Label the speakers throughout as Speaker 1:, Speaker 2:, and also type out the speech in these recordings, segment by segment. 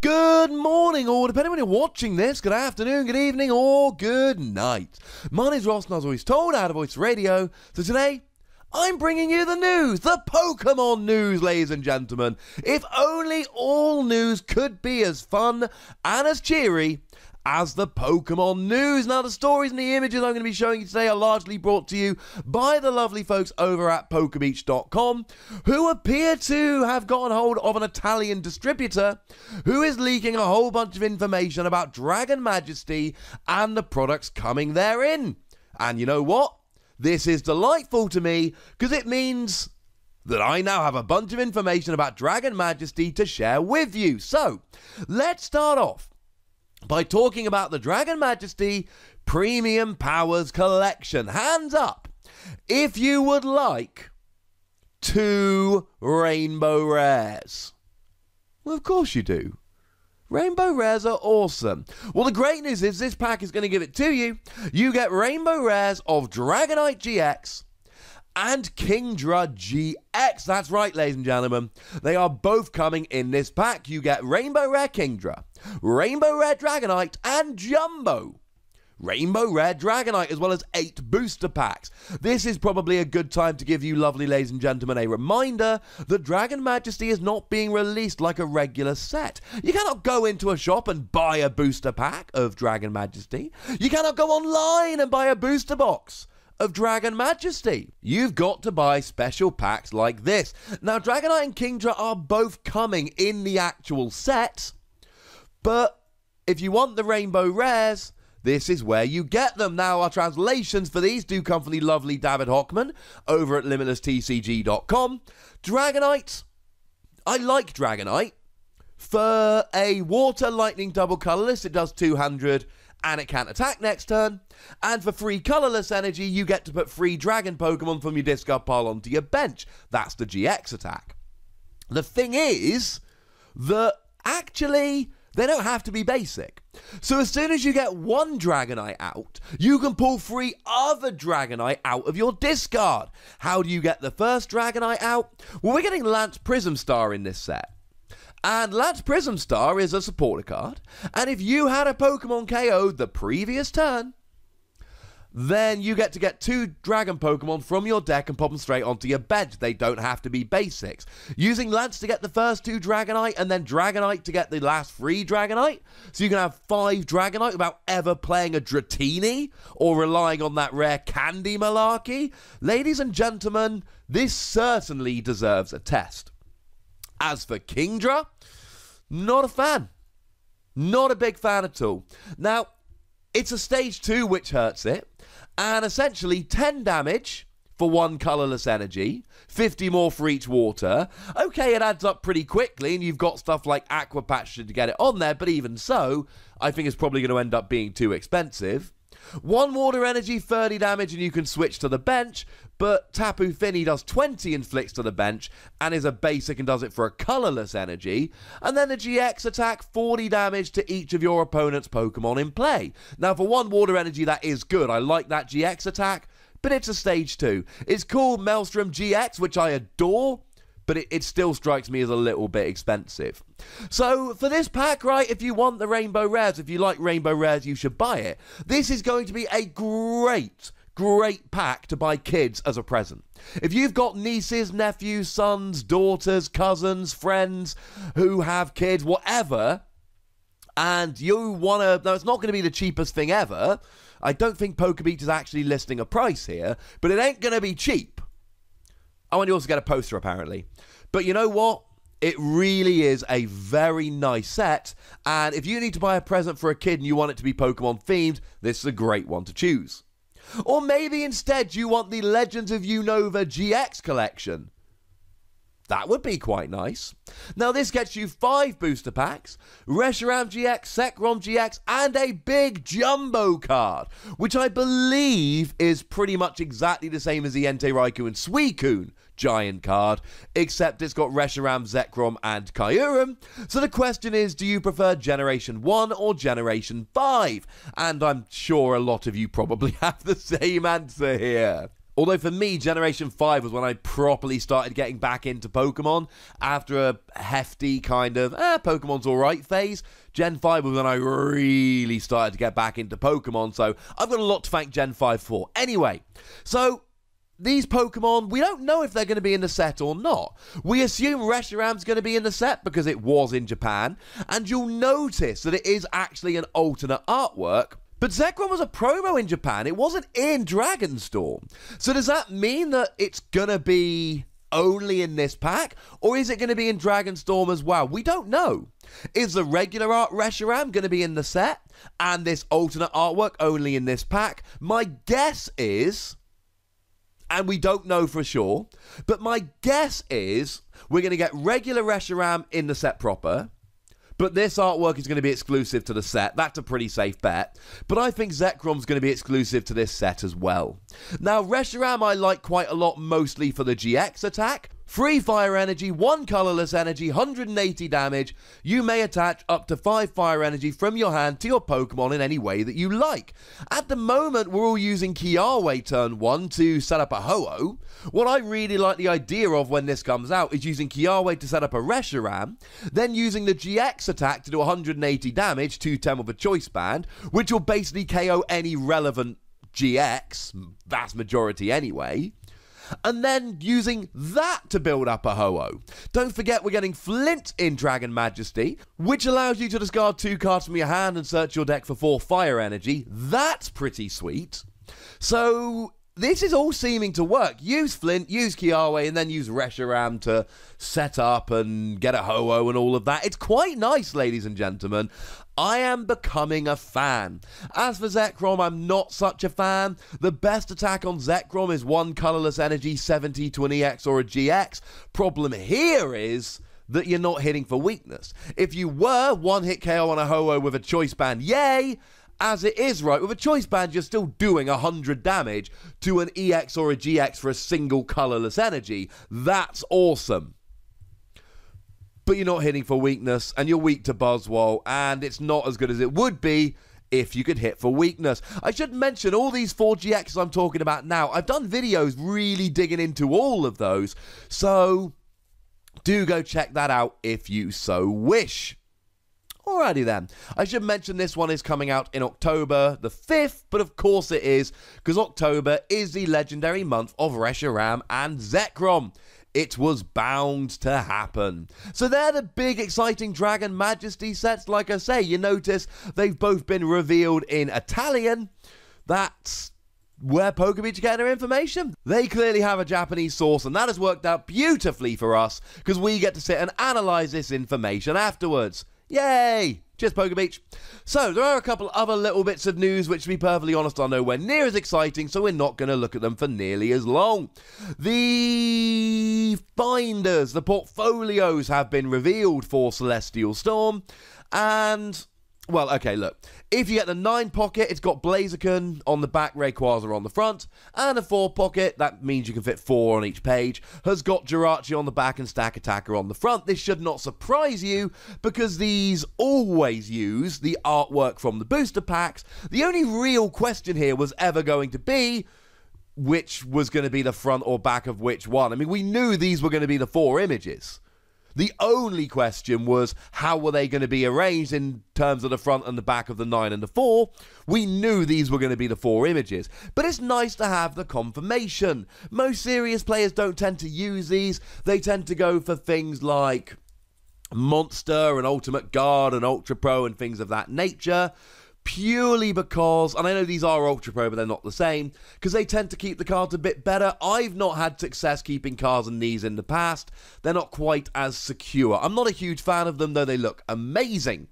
Speaker 1: Good morning, or depending when you're watching this, good afternoon, good evening, or good night. My name's Ross, and as always told, out of Voice Radio. So today, I'm bringing you the news, the Pokemon news, ladies and gentlemen. If only all news could be as fun and as cheery as the Pokemon news. Now, the stories and the images I'm going to be showing you today are largely brought to you by the lovely folks over at Pokebeach.com, who appear to have gotten hold of an Italian distributor who is leaking a whole bunch of information about Dragon Majesty and the products coming therein. And you know what? This is delightful to me because it means that I now have a bunch of information about Dragon Majesty to share with you. So, let's start off by talking about the Dragon Majesty Premium Powers Collection. Hands up if you would like 2 Rainbow Rares. Well, of course you do. Rainbow Rares are awesome. Well, the great news is this pack is going to give it to you. You get Rainbow Rares of Dragonite GX and Kingdra GX. That's right, ladies and gentlemen. They are both coming in this pack. You get Rainbow Rare Kingdra, Rainbow Rare Dragonite, and Jumbo Rainbow Rare Dragonite, as well as 8 booster packs. This is probably a good time to give you lovely ladies and gentlemen a reminder that Dragon Majesty is not being released like a regular set. You cannot go into a shop and buy a booster pack of Dragon Majesty. You cannot go online and buy a booster box of Dragon Majesty. You've got to buy special packs like this. Now, Dragonite and Kingdra are both coming in the actual set, but if you want the Rainbow Rares, this is where you get them. Now, our translations for these do come from the lovely David Hochmann over at LimitlessTCG.com. Dragonite, I like Dragonite. For a Water Lightning double colorless, it does 200 and it can't attack next turn. And for free colorless energy, you get to put free Dragon Pokemon from your discard pile onto your bench. That's the GX attack. The thing is that actually they don't have to be basic. So as soon as you get one Dragonite out, you can pull 3 other Dragonite out of your discard. How do you get the first Dragonite out? Well, we're getting Lance Prism Star in this set. And Lance Prism Star is a supporter card. And if you had a Pokemon KO'd the previous turn, then you get to get 2 Dragon Pokemon from your deck and pop them straight onto your bench. They don't have to be basics. Using Lance to get the first 2 Dragonite and then Dragonite to get the last 3 Dragonite. So you can have 5 Dragonite without ever playing a Dratini or relying on that rare Candy malarkey. Ladies and gentlemen, this certainly deserves a test. As for Kingdra, not a fan. Not a big fan at all. Now, it's a stage 2 which hurts it. And essentially 10 damage for 1 colorless energy, 50 more for each water. Okay, it adds up pretty quickly, and you've got stuff like Aqua Patch to get it on there, but even so, I think it's probably going to end up being too expensive. 1 water energy, 30 damage, and you can switch to the bench, but Tapu Fini does 20 inflicts to the bench, and is a basic and does it for a colorless energy. And then the GX attack, 40 damage to each of your opponent's Pokemon in play. Now, for 1 water energy, that is good. I like that GX attack, but it's a stage 2. It's called Maelstrom GX, which I adore, but it still strikes me as a little bit expensive. So, for this pack, right, if you want the Rainbow Rares, if you like Rainbow Rares, you should buy it. This is going to be a great pack to buy kids as a present. If you've got nieces, nephews, sons, daughters, cousins, friends who have kids, whatever, and you want to... Now, it's not going to be the cheapest thing ever. I don't think Pokebeach is actually listing a price here, but it ain't going to be cheap. Oh, and you also get a poster, apparently. But you know what? It really is a very nice set. And if you need to buy a present for a kid and you want it to be Pokemon themed, this is a great one to choose. Or maybe instead you want the Legends of Unova GX collection. That would be quite nice. Now, this gets you 5 booster packs, Reshiram GX, Zekrom GX, and a big Jumbo card, which I believe is pretty much exactly the same as the Entei Raikou and Suicune giant card, except it's got Reshiram, Zekrom, and Kyurem. So the question is, do you prefer Generation 1 or Generation 5? And I'm sure a lot of you probably have the same answer here. Although for me, Generation 5 was when I properly started getting back into Pokemon after a hefty kind of, Pokemon's alright phase. Gen 5 was when I really started to get back into Pokemon, so I've got a lot to thank Gen 5 for. Anyway, so these Pokemon, we don't know if they're going to be in the set or not. We assume Reshiram's going to be in the set because it was in Japan, and you'll notice that it is actually an alternate artwork. But Zekrom was a promo in Japan. It wasn't in Dragonstorm. So does that mean that it's going to be only in this pack? Or is it going to be in Dragonstorm as well? We don't know. Is the regular art Reshiram going to be in the set? And this alternate artwork only in this pack? My guess is, and we don't know for sure, but my guess is we're going to get regular Reshiram in the set proper. But this artwork is going to be exclusive to the set. That's a pretty safe bet. But I think Zekrom's going to be exclusive to this set as well. Now, Reshiram I like quite a lot, mostly for the GX attack. Free fire energy, 1 colorless energy, 180 damage. You may attach up to 5 fire energy from your hand to your Pokemon in any way that you like. At the moment, we're all using Kiawe turn 1 to set up a Ho-Oh. What I really like the idea of when this comes out is using Kiawe to set up a Reshiram, then using the GX attack to do 180 damage, 210 with a choice band, which will basically KO any relevant GX, vast majority anyway. And then using that to build up a Ho-Oh. Don't forget we're getting Flint in Dragon Majesty, which allows you to discard 2 cards from your hand and search your deck for 4 fire energy. That's pretty sweet. So this is all seeming to work. Use Flint, use Kiawe, and then use Reshiram to set up and get a Ho-Oh and all of that. It's quite nice, ladies and gentlemen. I am becoming a fan. As for Zekrom, I'm not such a fan. The best attack on Zekrom is 1 colorless energy, 70 to an EX or a GX. Problem here is that you're not hitting for weakness. If you were 1-hit KO on a Ho-Oh with a choice band, yay! As it is, right, with a choice band, you're still doing 100 damage to an EX or a GX for a single colorless energy. That's awesome. But you're not hitting for weakness, and you're weak to Buzzwole, and it's not as good as it would be if you could hit for weakness. I should mention all these 4 GXs I'm talking about now. I've done videos really digging into all of those, so do go check that out if you so wish. Alrighty then, I should mention this one is coming out in October the 5th, but of course it is, because October is the legendary month of Reshiram and Zekrom. It was bound to happen. So they're the big exciting Dragon Majesty sets. Like I say, you notice they've both been revealed in Italian. That's where Pokebeach get their information. They clearly have a Japanese source, and that has worked out beautifully for us, because we get to sit and analyze this information afterwards. Yay! Cheers, Pokebeach. So, there are a couple other little bits of news which, to be perfectly honest, are nowhere near as exciting, so we're not going to look at them for nearly as long. The binders, the portfolios have been revealed for Celestial Storm, and well, okay, look. If you get the 9 pocket, it's got Blaziken on the back, Rayquaza on the front, and a 4 pocket, that means you can fit 4 on each page, has got Jirachi on the back and Stack Attacker on the front. This should not surprise you, because these always use the artwork from the booster packs. The only real question here was ever going to be which was going to be the front or back of which one. I mean, we knew these were going to be the 4 images. The only question was, how were they going to be arranged in terms of the front and the back of the 9 and the 4? We knew these were going to be the 4 images, but it's nice to have the confirmation. Most serious players don't tend to use these. They tend to go for things like Monster and Ultimate Guard and Ultra Pro and things of that nature. Purely because, and I know these are Ultra Pro, but they're not the same, because they tend to keep the cards a bit better. I've not had success keeping cards and these in the past. They're not quite as secure. I'm not a huge fan of them, though they look amazing.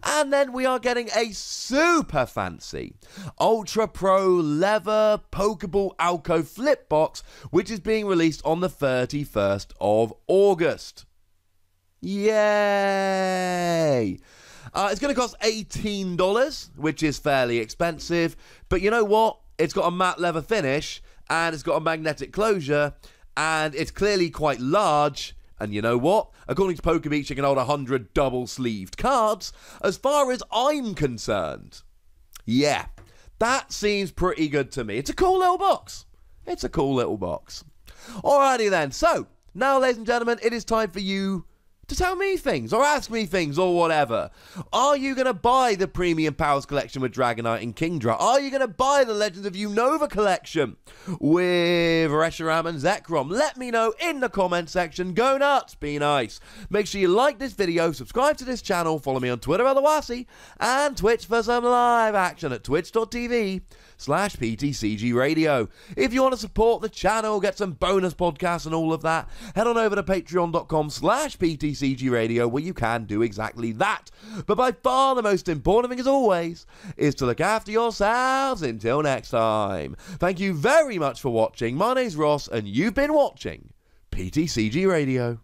Speaker 1: And then we are getting a super fancy Ultra Pro Leather Pokeball Alco Flip Box, which is being released on the 31st of August. Yay! It's going to cost $18, which is fairly expensive, but you know what? It's got a matte leather finish, and it's got a magnetic closure, and it's clearly quite large, and you know what? According to Pokebeach, it can hold 100 double-sleeved cards, as far as I'm concerned. Yeah, that seems pretty good to me. It's a cool little box. It's a cool little box. Alrighty then, so now ladies and gentlemen, it is time for you to tell me things or ask me things or whatever. Are you going to buy the Premium Powers collection with Dragonite and Kingdra? Are you going to buy the Legends of Unova collection with Reshiram and Zekrom? Let me know in the comment section. Go nuts, be nice. Make sure you like this video, subscribe to this channel, follow me on Twitter at @thewassie, and Twitch for some live action at twitch.tv/PTCGRadio. If you want to support the channel, get some bonus podcasts and all of that, head on over to patreon.com/PTCGRadio, where you can do exactly that. But by far the most important thing, as always, is to look after yourselves until next time. Thank you very much for watching. My name's Ross, and you've been watching PTCG Radio.